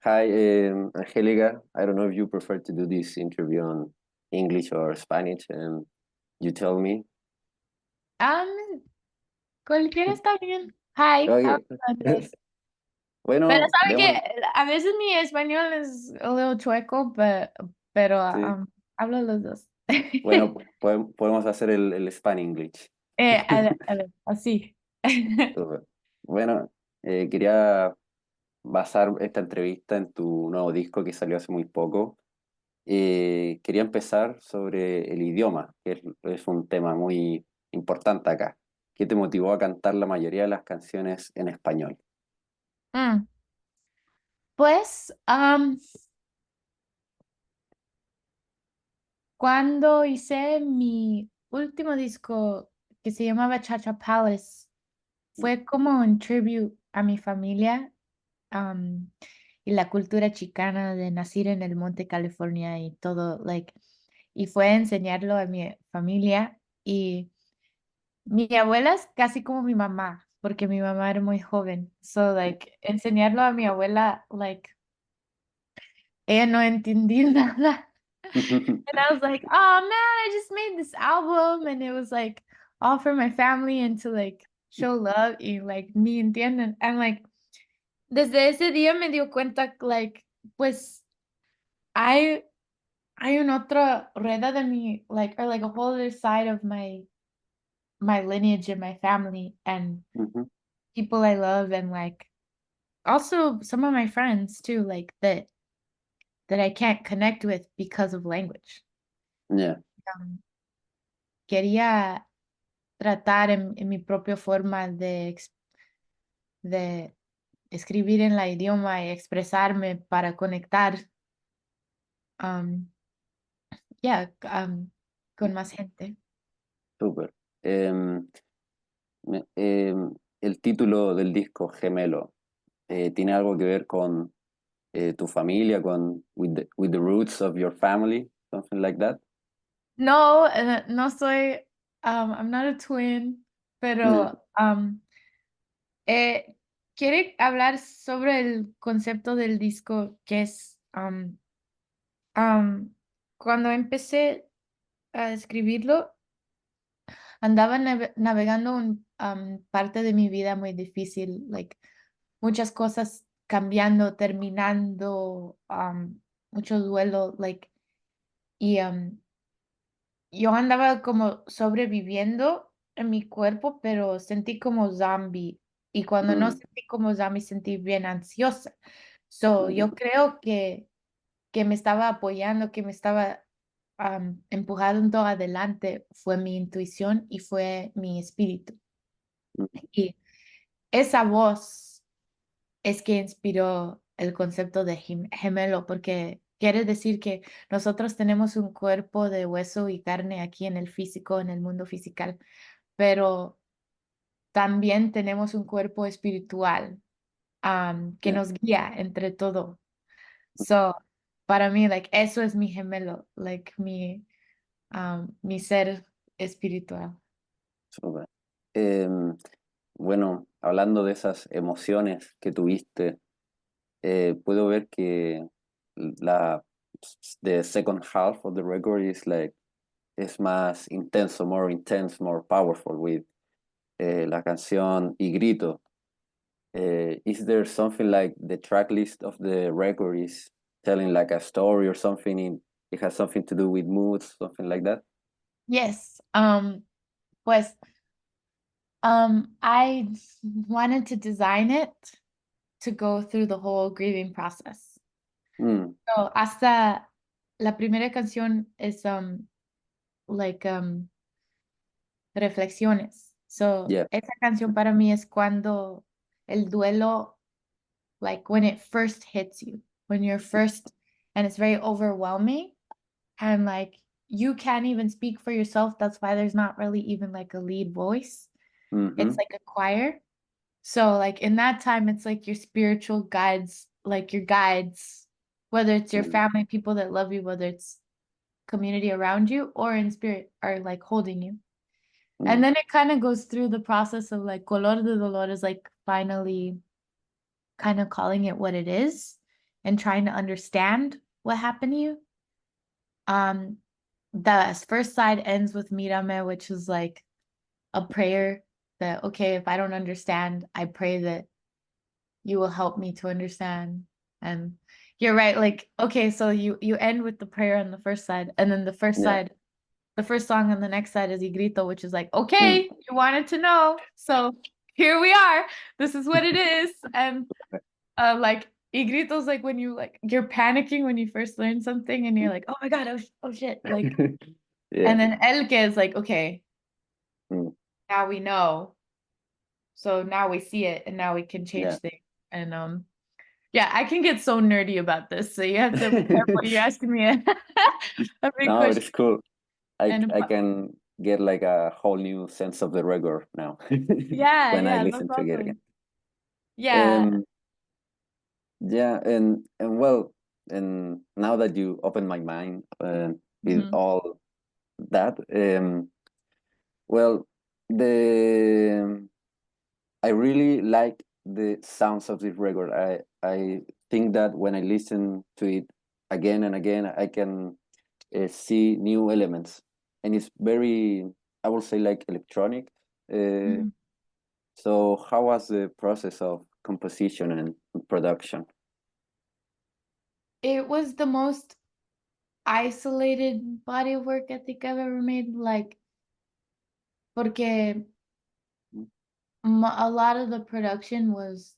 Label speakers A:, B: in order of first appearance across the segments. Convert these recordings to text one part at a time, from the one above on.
A: Hi, Angélica. I don't know if you prefer to do this interview on English or Spanish, and you tell me.
B: Cualquiera está bien. Hi,
A: Okay.
B: Andrés. Pero
A: Bueno,
B: sabe que
A: demos,
B: a veces mi español es un little chueco, pero
A: sí.
B: hablo los dos.
A: Bueno, podemos hacer el Span English.
B: Así.
A: Super. Bueno, quería basar esta entrevista en tu nuevo disco que salió hace muy poco. Quería empezar sobre el idioma, que es un tema muy importante acá. ¿Qué te motivó a cantar la mayoría de las canciones en español?
B: Mm, Pues, cuando hice mi último disco que se llamaba Chacha Palace, fue como un tribute a mi familia, am, y la cultura chicana de nacer en el Monte California y todo, y fue enseñarlo a mi familia. Y mi abuela es casi como mi mamá, porque mi mamá era muy joven. So, enseñarlo a mi abuela, ella no entendía nada. And I was like, oh man, I just made this album and it was all for my family and to show love y me entienden. And desde ese día me dio cuenta, pues hay, hay una otra rueda de mi, or a whole other side of my lineage and my family and
A: Ujú.
B: people I love and also some of my friends too, that I can't connect with because of language.
A: Ya,
B: Um, Quería tratar en mi propia forma de escribir en la idioma y expresarme para conectar, um, yeah, con más gente.
A: súper. Em, el título del disco, Gemelo, ¿tiene algo que ver con tu familia, con with the roots of your family, something like that?
B: No, no soy, I'm not a twin,
A: Yeah.
B: pero quiere hablar sobre el concepto del disco que es, cuando empecé a escribirlo, andaba navegando un parte de mi vida muy difícil, muchas cosas cambiando, terminando, mucho duelo, y yo andaba como sobreviviendo en mi cuerpo, pero sentí como zombie. Y cuando no
A: Mm,
B: sentí como zombie, sentí bien ansiosa. So,
A: ujú,
B: yo creo que me estaba apoyando, que me estaba empujando adelante, fue mi intuición y fue mi espíritu.
A: ujú.
B: Y esa voz es que inspiró el concepto de gemelo, porque quiere decir que nosotros tenemos un cuerpo de hueso y carne aquí en el físico, en el mundo físico, pero también tenemos un cuerpo espiritual, que
A: Yeah,
B: nos guía entre todo. So, para mí, eso es mi gemelo, mi ser espiritual.
A: súper. Em, bueno, hablando de esas emociones que tuviste, puedo ver que la the second half of the record is es más intenso, more intense, more powerful with la canción Y Grito. Is there something like the track list of the record is telling like a story or something it has something to do with moods, something like that?
B: Yes, pues I wanted to design it to go through the whole grieving process.
A: Mm,
B: So, hasta la primera canción es reflexiones. So,
A: yeah.
B: esa canción para mí es cuando el duelo, when it first hits you, when you're first, and it's very overwhelming, and you can't even speak for yourself. That's why there's not really even a lead voice. It's
A: Mhm,
B: like a choir. So in that time, it's like your spiritual guides, your guides, whether it's your
A: mm,
B: family, people that love you, whether it's community around you or in spirit are holding you. And
A: mm,
B: then it kind of goes through the process of Color de Dolor is finally kind of calling it what it is and trying to understand what happened to you. Um, the first side ends with Mírame, which is like a prayer that, okay, if I don't understand, I pray that you will help me to understand. And you're right, like, okay, so you end with the prayer on the first side, and then the first
A: Yeah.
B: side, the first song on the next side is Y Grito, which is like,
A: Mm.
B: okay, you wanted to know, so here we are. This is what it is. And like Y Grito's like when you like you're panicking when you first learn something and you're like, oh my God, oh shit. Like,
A: Yeah.
B: and then El que is like, okay,
A: Mm.
B: now we know. So now we see it and now we can change
A: Yeah.
B: things. And yeah, I can get so nerdy about this. So you have to be careful. You're asking me a big
A: No, it
B: question.
A: is cool.
B: And
A: I can get like a whole new sense of the record now
B: yeah,
A: when I
B: yeah, that's
A: listen to it again.
B: awesome. Yeah.
A: Um, yeah, and well, and now that you open my mind with
B: Mhm.
A: all that, well, the I really like the sounds of this record. I think that when I listen to it again and again, I can see new elements, and it's very, I would say, like electronic. Uh,
B: Mhm.
A: so, how was the process of composition and production?
B: It was the most isolated body of work I think I've ever made. Like, porque a lot of the production was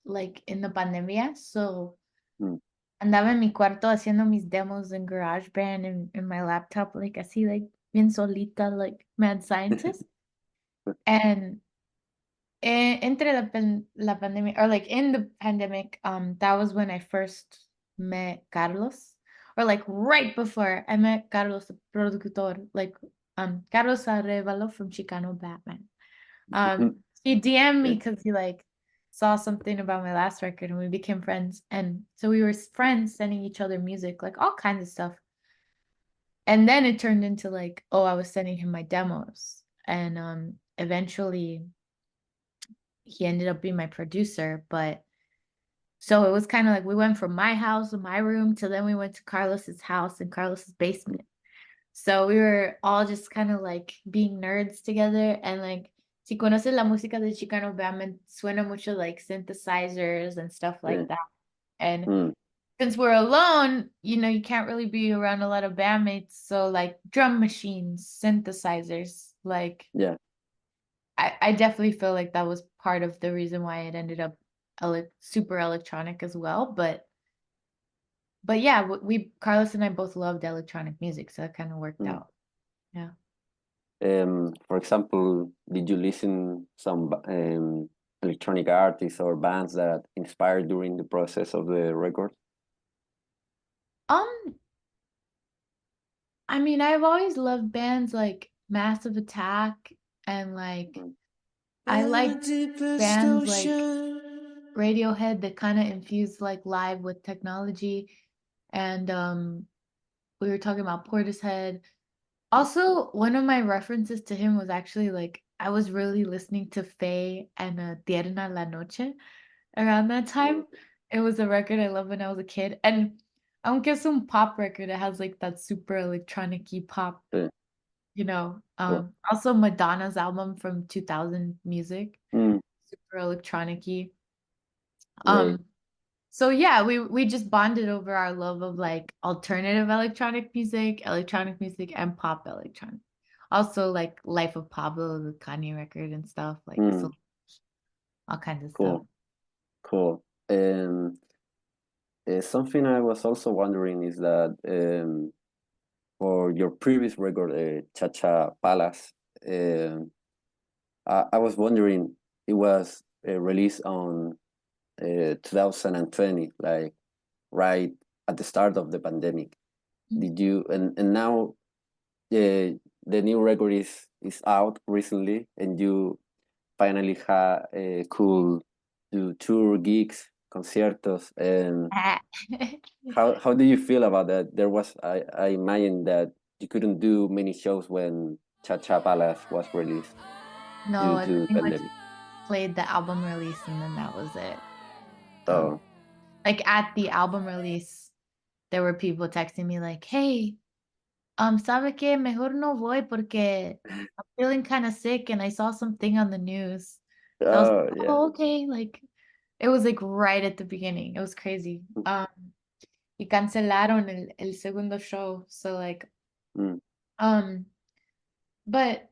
B: like in the pandemia. So
A: Mm.
B: andaba en mi cuarto haciendo mis demos en GarageBand in my laptop, like así, like bien solita, like mad scientist. And entre la pandemia, or like in the pandemic, that was when I first met Carlos, or like right before I met Carlos, the productor, like Carlos Arevalo from Chicano Batman. He DM'd me
A: Yeah.
B: because he like saw something about my last record and we became friends. And so we were friends sending each other music, like all kinds of stuff. And then it turned into like, oh, I was sending him my demos. And eventually he ended up being my producer. But so it was kind of like we went from my house and my room to then we went to Carlos's house and Carlos's basement. So we were all just kind of like being nerds together and like si conoces la música de Chicano Band, suena mucho like synthesizers and stuff
A: Yeah.
B: like that. And
A: Mm.
B: since we're alone, you know, you can't really be around a lot of bandmates. So like drum machines, synthesizers, like
A: Yeah.
B: I definitely feel like that was part of the reason why it ended up super electronic as well. But yeah, we Carlos and I both loved electronic music, so it kind of worked
A: Mm.
B: out. Yeah.
A: For example, did you listen some electronic artists or bands that inspired during the process of the record?
B: Um, I mean, I've always loved bands like Massive Attack and like
A: Mm.
B: I like bands like Radiohead that kind of infuse like live with technology. And we were talking about Portishead. Also, one of my references to him was actually like I was really listening to Faye and Tierna la Noche around that
A: Mm.
B: time. It was a record I loved when I was a kid. And aunque es un pop record, it has like that super electronic-y pop,
A: Yeah.
B: you know.
A: Cool.
B: Also Madonna's album from 2000 music,
A: Mm.
B: super electronic-y.
A: Great.
B: So yeah, we just bonded over our love of like alternative electronic music, and pop electronic. Also like Life of Pablo, the Kanye record and stuff, like
A: Mm.
B: so all kinds of stuff.
A: Cool. Cool. Something I was also wondering is that for your previous record, Cha Palace, um I was wondering, it was released on 2020, like right at the start of the pandemic. Did you and now the new record is out recently, and you finally could do tour gigs, conciertos, and how do you feel about that? There was I imagine that you couldn't do many shows when Cha Cha Palace was released
B: No,
A: due
B: I
A: to
B: pretty much
A: pandemic.
B: played the album release and then that was it. Um,
A: So.
B: like at the album release, there were people texting me like, "Hey, ¿sabe qué? Mejor no voy porque I'm feeling kind of sick and I saw something on the news." So I was
A: Oh,
B: like,
A: yeah.
B: "Oh, okay." Like it was like right at the beginning. It was crazy. Y cancelaron el segundo show. So like,
A: Mm,
B: um, but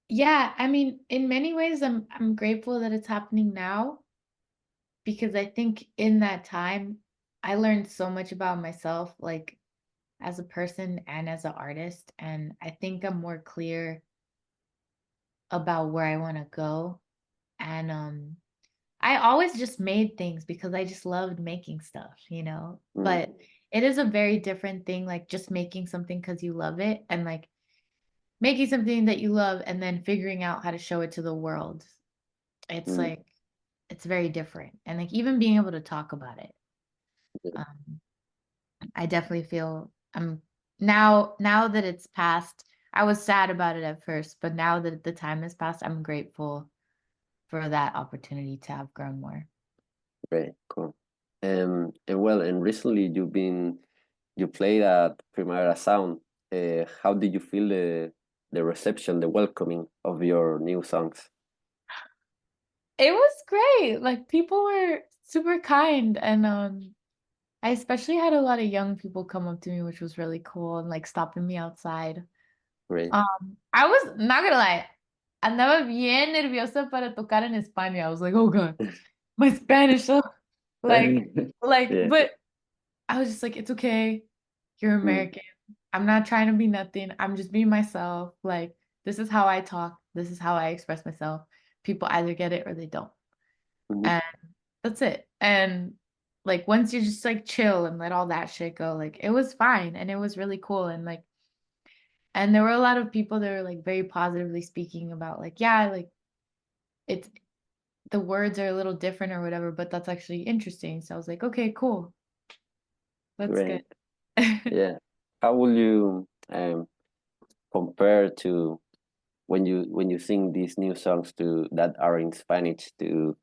B: yeah, I mean, in many ways, I'm grateful that it's happening now because I think in that time, I learned so much about myself, like as a person and as an artist, and I think I'm more clear about where I want to go. And I always just made things because I just loved making stuff, you know.
A: mm,
B: But it is a very different thing, like just making something because you love it, and like making something that you love and then figuring out how to show it to the world. It's
A: mm,
B: like it's very different. And like even being able to talk about it.
A: yeah,
B: Um, I definitely feel I'm now that it's passed, I was sad about it at first, but now that the time has passed, I'm grateful for that opportunity to have grown more.
A: great, cool. And well, and recently you played at Primavera Sound. How did you feel the reception, the welcoming of your new songs?
B: It was great. Like people were super kind and I especially had a lot of young people come up to me, which was really cool and like stopping me outside.
A: Great.
B: I was not gonna lie, andaba bien nerviosa para tocar en España. I was like, oh God, my Spanish, oh. like,
A: Yeah.
B: but I was just like, it's okay. You're
A: Mm,
B: American. I'm not trying to be nothing. I'm just being myself. Like, this is how I talk. This is how I express myself. People either get it or they don't.
A: mhm,
B: And that's it. And like, once you just like chill and let all that shit go, like, it was fine. And it was really cool. And like, and there were a lot of people that were like very positively speaking about like, yeah, like it's the words are a little different or whatever, but that's actually interesting. So I was like, okay, cool. That's good.
A: great. Yeah. How will you compare to when you sing these new songs to that are in Spanish to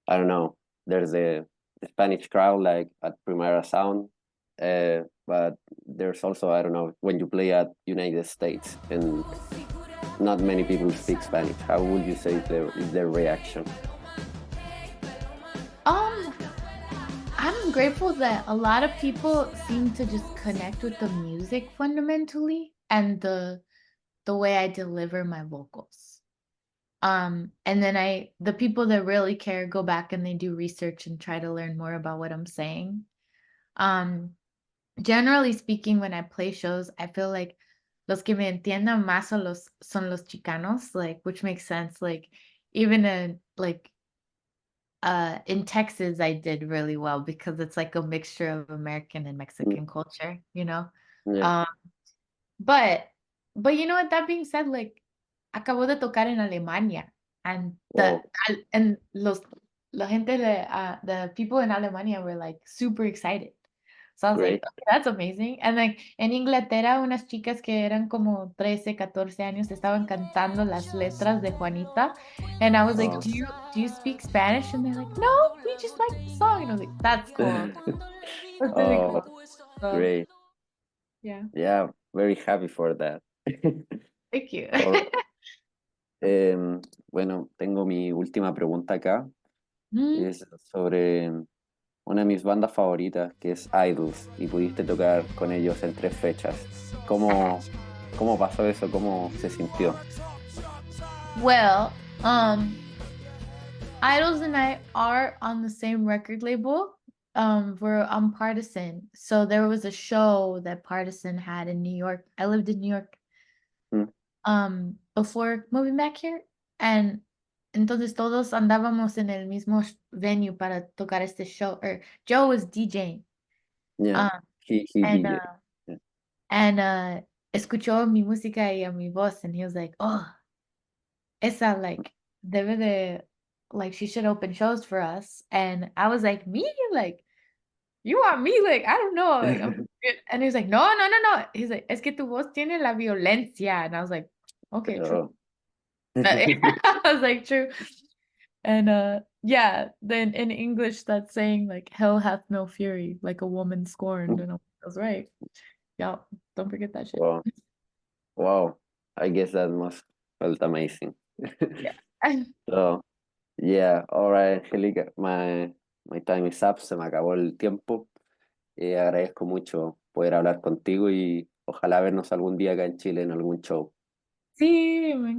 A: I don't know. There's a Spanish crowd like at Primera Sound, but there's also I don't know when you play at United States and not many people speak Spanish. How would you say is their reaction?
B: Um, I'm grateful that a lot of people seem to just connect with the music fundamentally and the way I deliver my vocals. And then the people that really care go back and they do research and try to learn more about what I'm saying. Um, Generally speaking, when I play shows, I feel like los que me entiendan más son los chicanos, like which makes sense. Like even in Texas, I did really well because it's like a mixture of American and
A: Mm,
B: Mexican culture, you know?
A: yeah.
B: Um, but you know what, that being said, like acabo de tocar en Alemania and
A: Wow.
B: and la gente the people in Alemania were like super excited. So I was like,
A: Great.
B: okay, that's amazing. And like en Inglaterra, unas chicas que eran como 13, 14 años estaban cantando las letras de Juanita. And I was like,
A: Oh.
B: do you speak Spanish? And they're like, no, we just like the song. And I was like, that's cool. That's really
A: Oh,
B: cool. So
A: great.
B: yeah,
A: Yeah, very happy for that.
B: thank you.
A: Or, bueno, tengo mi última pregunta acá.
B: Mm.
A: Es sobre una de mis bandas favoritas, que es Idols, y pudiste tocar con ellos en 3 fechas. ¿Cómo pasó eso? ¿Cómo se sintió?
B: Well, Idols and I are on the same record label. We're on Partisan. So there was a show that Partisan had in New York. I lived in New York
A: Mm,
B: before moving back here. And entonces todos andábamos en el mismo venue para tocar este show. Or Joe was DJing.
A: yeah,
B: Um,
A: he
B: and
A: DJ.
B: uh
A: Yeah.
B: and escuchó mi música y a mi voz and he was like, "Oh, esa like debe de like she should open shows for us." And I was like, "Me? Like you want me? Like I don't know. Like I'm good." And he's like, "No, no, no, no." He's like, "Es que tu voz tiene la violencia." And I was like, "Okay, true."
A: Oh.
B: I was like, "True." And yeah, then in English that's saying like hell hath no fury, like a woman scorned. And I was right. Yeah, don't forget that shit.
A: Wow. Wow. I guess that must felt amazing.
B: Yeah.
A: So, yeah, all right, Angélica, my time is up, se me acabó el tiempo. Agradezco mucho poder hablar contigo y ojalá vernos algún día acá en Chile en algún show.
B: Sí, me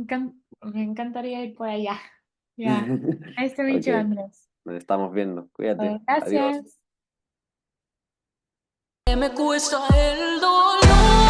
B: encantaría ir por allá. Yeah. Nice to meet
A: Ok,
B: you, Andrés.
A: nos estamos viendo. Cuídate. Adiós.
B: Gracias.
C: Me cuesta el dolor.